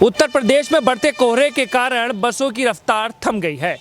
उत्तर प्रदेश में बढ़ते कोहरे के कारण बसों की रफ्तार थम गई है।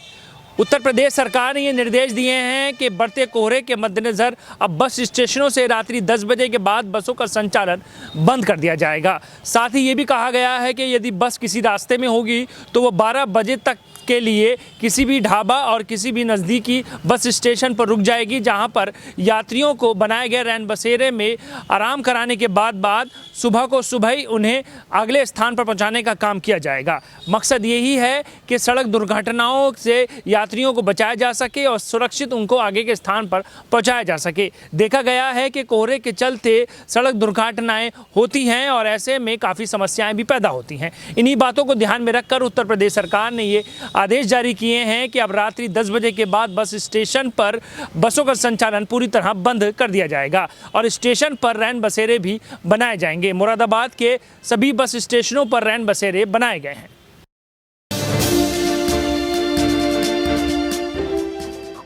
उत्तर प्रदेश सरकार ने ये निर्देश दिए हैं कि बढ़ते कोहरे के मद्देनज़र अब बस स्टेशनों से रात्रि 10 बजे के बाद बसों का संचालन बंद कर दिया जाएगा। साथ ही ये भी कहा गया है कि यदि बस किसी रास्ते में होगी तो वो 12 बजे तक के लिए किसी भी ढाबा और किसी भी नज़दीकी बस स्टेशन पर रुक जाएगी, जहां पर यात्रियों को बनाए गए रैन बसेरे में आराम कराने के बाद सुबह को सुबह ही उन्हें अगले स्थान पर पहुंचाने का काम किया जाएगा। मकसद यही है कि सड़क दुर्घटनाओं से यात्रियों को बचाया जा सके और सुरक्षित उनको आगे के स्थान पर पहुंचाया जा सके। देखा गया है कि कोहरे के चलते सड़क दुर्घटनाएं होती हैं और ऐसे में काफ़ी समस्याएं भी पैदा होती हैं। इन्हीं बातों को ध्यान में रखकर उत्तर प्रदेश सरकार ने ये आदेश जारी किए हैं कि अब रात्रि 10 बजे के बाद बस स्टेशन पर बसों का संचालन पूरी तरह बंद कर दिया जाएगा और स्टेशन पर रैन बसेरे भी बनाए जाएंगे। मुरादाबाद के सभी बस स्टेशनों पर रैन बसेरे बनाए गए हैं।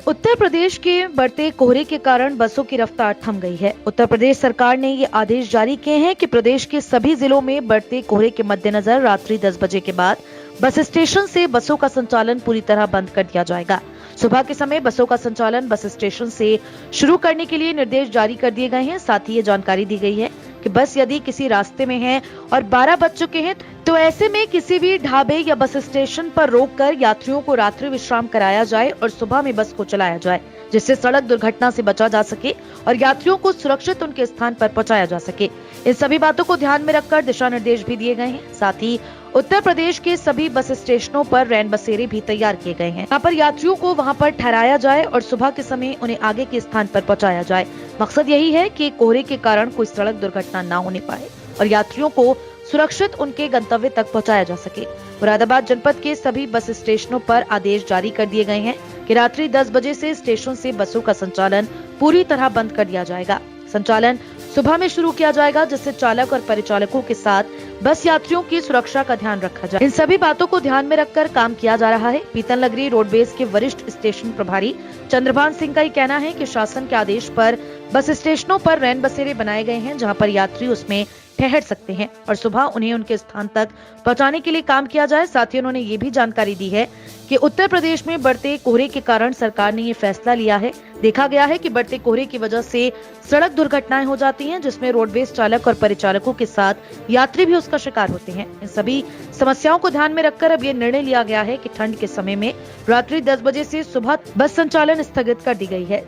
उत्तर प्रदेश के बढ़ते कोहरे के कारण बसों की रफ्तार थम गई है। उत्तर प्रदेश सरकार ने ये आदेश जारी किए हैं कि प्रदेश के सभी जिलों में बढ़ते कोहरे के मद्देनजर रात्रि 10 बजे के बाद बस स्टेशन से बसों का संचालन पूरी तरह बंद कर दिया जाएगा। सुबह के समय बसों का संचालन बस स्टेशन से शुरू करने के लिए निर्देश जारी कर दिए गए हैं। साथ ही ये जानकारी दी गई है कि बस यदि किसी रास्ते में है और 12 बज चुके हैं तो ऐसे में किसी भी ढाबे या बस स्टेशन पर रोककर यात्रियों को रात्रि विश्राम कराया जाए और सुबह में बस को चलाया जाए, जिससे सड़क दुर्घटना से बचा जा सके और यात्रियों को सुरक्षित उनके स्थान पर पहुंचाया जा सके। इन सभी बातों को ध्यान में रखकर दिशा निर्देश भी दिए गए हैं। साथ ही उत्तर प्रदेश के सभी बस स्टेशनों पर रैन बसेरे भी तैयार किए गए हैं। यहाँ पर यात्रियों को वहाँ पर ठहराया जाए और सुबह के समय उन्हें आगे के स्थान पर पहुँचाया जाए। मकसद यही है कि कोहरे के कारण कोई सड़क दुर्घटना न होने पाए और यात्रियों को सुरक्षित उनके गंतव्य तक पहुँचाया जा सके। मुरादाबाद जनपद के सभी बस स्टेशनों पर आदेश जारी कर दिए गए हैं कि रात्रि 10 बजे से स्टेशन से बसों का संचालन पूरी तरह बंद कर दिया जाएगा। संचालन सुबह में शुरू किया जाएगा, जिससे चालक और परिचालकों के साथ बस यात्रियों की सुरक्षा का ध्यान रखा जाए। इन सभी बातों को ध्यान में रखकर काम किया जा रहा है। पीतल नगरी रोडवेज के वरिष्ठ स्टेशन प्रभारी चंद्रभान सिंह का ये कहना है कि शासन के आदेश पर बस स्टेशनों पर रैन बसेरे बनाए गए हैं, जहां पर यात्री उसमें ठहर सकते हैं और सुबह उन्हें उनके स्थान तक पहुंचाने के लिए काम किया जाए। साथ ही उन्होंने ये भी जानकारी दी है कि उत्तर प्रदेश में बढ़ते कोहरे के कारण सरकार ने ये फैसला लिया है। देखा गया है कि बढ़ते कोहरे की वजह से सड़क दुर्घटनाएं हो जाती हैं, जिसमें रोडवेज चालक और परिचालकों के साथ यात्री भी उसका शिकार होते हैं। इन सभी समस्याओं को ध्यान में रखकर अब ये निर्णय लिया गया है कि ठंड के समय में रात्रि 10 बजे से सुबह बस संचालन स्थगित कर दी गई है।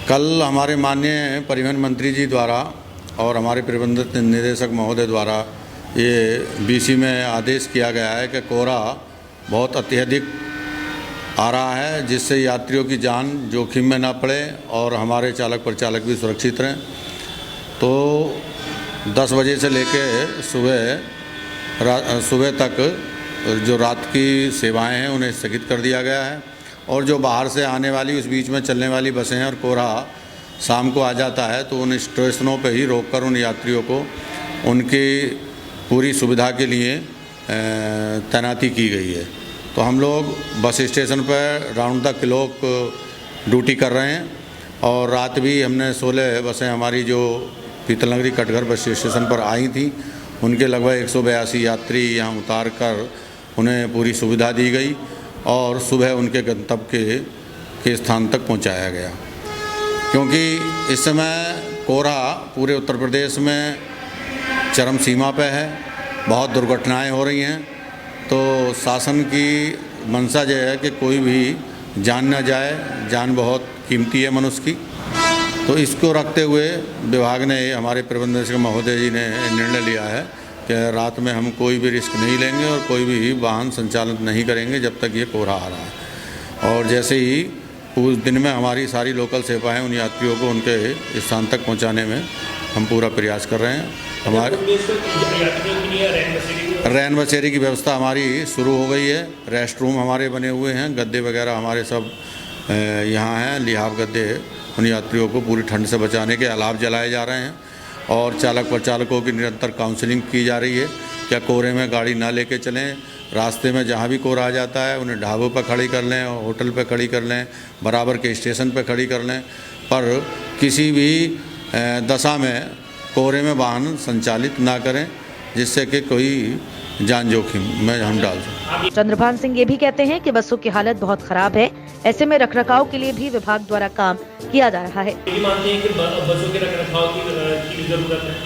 कल हमारे माननीय परिवहन मंत्री जी द्वारा और हमारे प्रबंधक निदेशक महोदय द्वारा ये बीसी में आदेश किया गया है कि कोहरा बहुत अत्यधिक आ रहा है, जिससे यात्रियों की जान जोखिम में ना पड़े और हमारे चालक परिचालक भी सुरक्षित रहें। तो 10 बजे से लेके सुबह तक जो रात की सेवाएं हैं उन्हें स्थगित कर दिया गया है और जो बाहर से आने वाली उस बीच में चलने वाली बसें हैं और कोहरा शाम को आ जाता है तो उन स्टेशनों पर ही रोककर उन यात्रियों को उनकी पूरी सुविधा के लिए तैनाती की गई है। तो हम लोग बस स्टेशन पर राउंड द क्लॉक ड्यूटी कर रहे हैं और रात भी हमने 16 बसें हमारी जो पीतल नगरी कटघर बस स्टेशन पर आई थी, उनके लगभग 182 यात्री यहाँ उतार कर उन्हें पूरी सुविधा दी गई और सुबह उनके गंतव्य के स्थान तक पहुँचाया गया। क्योंकि इस समय कोहरा पूरे उत्तर प्रदेश में चरम सीमा पे है, बहुत दुर्घटनाएं हो रही हैं, तो शासन की मंशा यह है कि कोई भी जान न जाए, जान बहुत कीमती है मनुष्य की। तो इसको रखते हुए विभाग ने, हमारे प्रबंधक महोदय जी ने निर्णय लिया है कि रात में हम कोई भी रिस्क नहीं लेंगे और कोई भी वाहन संचालित नहीं करेंगे जब तक ये कोहरा आ रहा है। और जैसे ही उस दिन में हमारी सारी लोकल सेवाएं उन यात्रियों को उनके स्थान तक पहुंचाने में हम पूरा प्रयास कर रहे हैं। हमारे रैन बसेरे की व्यवस्था हमारी शुरू हो गई है। रेस्ट रूम हमारे बने हुए हैं, गद्दे वगैरह हमारे सब यहाँ हैं, लिहाफ गद्दे उन यात्रियों को पूरी ठंड से बचाने के अलाव जलाए जा रहे हैं और चालक परिचालकों की निरंतर काउंसलिंग की जा रही है। क्या कोहरे में गाड़ी ना लेके चलें, रास्ते में जहाँ भी कोहरा आ जाता है उन्हें ढाबों पर खड़ी कर लें, होटल पर खड़ी कर लें, बराबर के स्टेशन पर खड़ी कर लें, पर किसी भी दशा में कोहरे में वाहन संचालित ना करें जिससे कि कोई जान जोखिम में हम डाल सकें। चंद्रभान सिंह ये भी कहते हैं कि बसों की हालत बहुत खराब है, ऐसे में रखरखाव के लिए भी विभाग द्वारा काम किया जा रहा है। ये मानते हैं कि बसों के रखरखाव की जरूरत है।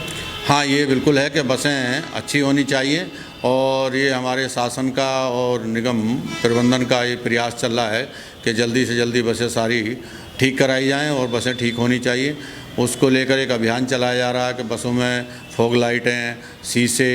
हाँ, ये बिल्कुल है कि बसें अच्छी होनी चाहिए और ये हमारे शासन का और निगम प्रबंधन का ये प्रयास चल रहा है कि जल्दी से जल्दी बसें सारी ठीक कराई जाएं और बसें ठीक होनी चाहिए। उसको लेकर एक अभियान चलाया जा रहा है कि बसों में फॉग लाइटें, शीशे,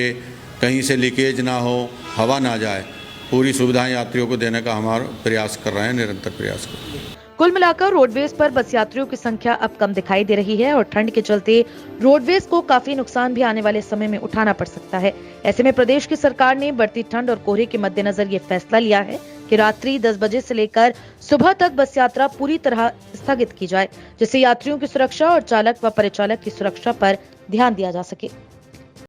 कहीं से लीकेज ना हो, हवा ना जाए, पूरी सुविधाएं यात्रियों को देने का हमारा प्रयास कर रहे हैं, निरंतर प्रयास कर रहे हैं। कुल मिलाकर रोडवेज पर बस यात्रियों की संख्या अब कम दिखाई दे रही है और ठंड के चलते रोडवेज को काफी नुकसान भी आने वाले समय में उठाना पड़ सकता है। ऐसे में प्रदेश की सरकार ने बढ़ती ठंड और कोहरे के मद्देनजर ये फैसला लिया है कि रात्रि 10 बजे से लेकर सुबह तक बस यात्रा पूरी तरह स्थगित की जाए, जिससे यात्रियों की सुरक्षा और चालक व परिचालक की सुरक्षा पर ध्यान दिया जा सके।